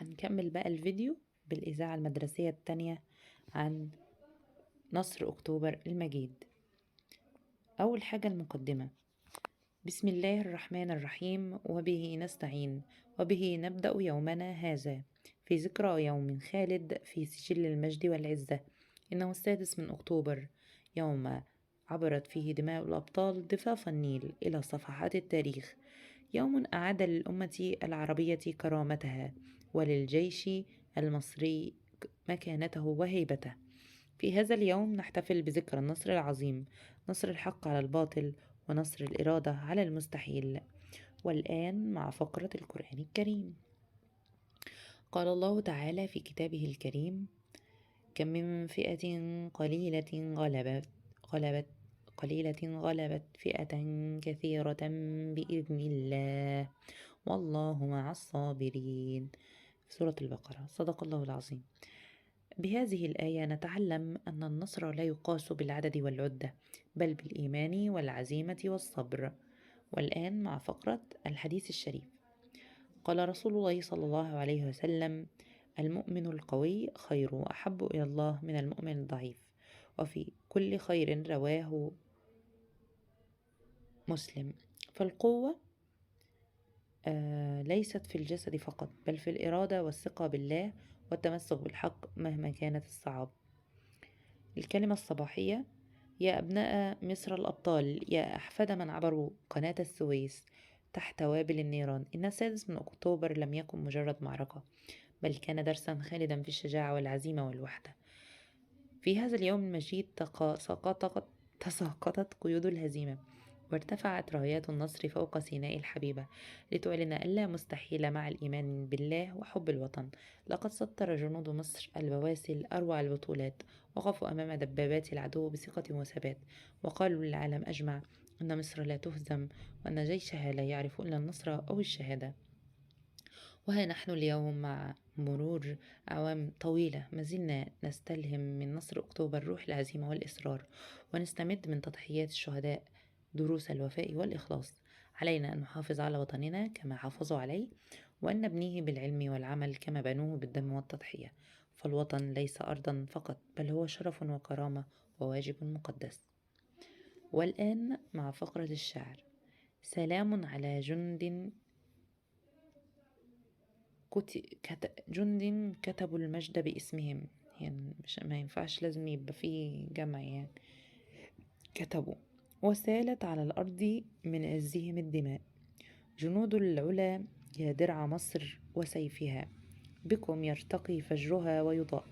هنكمل بقى الفيديو بالإذاعة المدرسية التانية عن نصر أكتوبر المجيد. أول حاجة المقدمة. بسم الله الرحمن الرحيم، وبه نستعين، وبه نبدأ يومنا هذا في ذكرى يوم خالد في سجل المجد والعزة. إنه 6 أكتوبر، يوم عبرت فيه دماء الأبطال ضفاف النيل إلى صفحات التاريخ، يوم أعاد للأمة العربية كرامتها وللجيش المصري مكانته وهيبته. في هذا اليوم نحتفل بذكرى النصر العظيم، نصر الحق على الباطل ونصر الإرادة على المستحيل. والآن مع فقرة القرآن الكريم. قال الله تعالى في كتابه الكريم: كم من فئة قليلة غلبت فئة كثيرة بإذن الله والله مع الصابرين. في سورة البقرة. صدق الله العظيم. بهذه الآية نتعلم أن النصر لا يقاس بالعدد والعدة، بل بالإيمان والعزيمة والصبر. والآن مع فقرة الحديث الشريف. قال رسول الله صلى الله عليه وسلم: المؤمن القوي خير وأحب إلى الله من المؤمن الضعيف، وفي كل خير. رواه مسلم. فالقوة ليست في الجسد فقط، بل في الإرادة والثقة بالله والتمسك بالحق مهما كانت الصعاب. الكلمة الصباحية: يا أبناء مصر الأبطال، يا أحفاد من عبروا قناة السويس تحت وابل النيران، إن 6 أكتوبر لم يكن مجرد معركة، بل كان درسا خالدا في الشجاعة والعزيمة والوحدة. في هذا اليوم المجيد تساقطت قيود الهزيمة، وارتفعت رايات النصر فوق سيناء الحبيبة، لتعلن ألا مستحيل مع الإيمان بالله وحب الوطن. لقد سطر جنود مصر البواسل أروع البطولات، وقفوا أمام دبابات العدو بثقة وثبات، وقالوا للعالم أجمع أن مصر لا تهزم، وأن جيشها لا يعرف إلا النصر أو الشهادة. وها نحن اليوم مع مرور أعوام طويلة ما زلنا نستلهم من نصر أكتوبر روح العزيمة والإصرار، ونستمد من تضحيات الشهداء دروس الوفاء والإخلاص. علينا أن نحافظ على وطننا كما حافظوا عليه، وأن نبنيه بالعلم والعمل كما بنوه بالدم والتضحية. فالوطن ليس أرضا فقط، بل هو شرف وكرامة وواجب مقدس. والآن مع فقرة الشعر. سلام على جند كتبوا المجد باسمهم، يعني مش ما ينفعش، لازم يبقى فيه جمع، يعني كتبوا. وسالت على الأرض من عزهم الدماء، جنود العلا يا درع مصر وسيفها، بكم يرتقي فجرها ويضاء.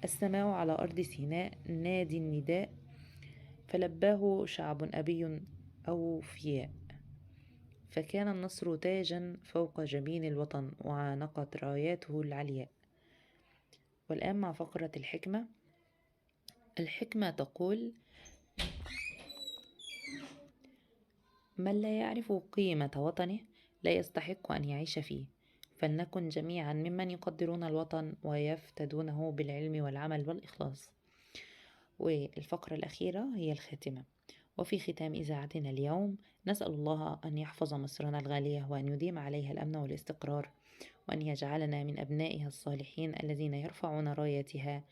السماء على أرض سيناء نادي النداء، فلباه شعب أبي أوفياء. فكان النصر تاجا فوق جبين الوطن، وعانقت راياته العلياء. والآن مع فقرة الحكمة. الحكمة تقول: من لا يعرف قيمة وطنه لا يستحق أن يعيش فيه. فلنكن جميعا ممن يقدرون الوطن ويفتدونه بالعلم والعمل والإخلاص. والفقرة الأخيرة هي الخاتمة. وفي ختام إذاعتنا اليوم نسأل الله أن يحفظ مصرنا الغالية، وأن يديم عليها الأمن والاستقرار، وأن يجعلنا من أبنائها الصالحين الذين يرفعون رايتها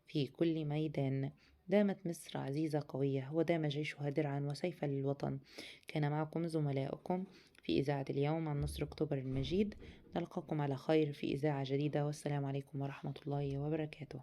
في كل ميدان. دامت مصر عزيزة قوية، ودام جيشها درعا وسيفا للوطن. كان معكم زملاؤكم في إذاعة اليوم عن نصر أكتوبر المجيد. نلقاكم على خير في إذاعة جديدة، والسلام عليكم ورحمة الله وبركاته.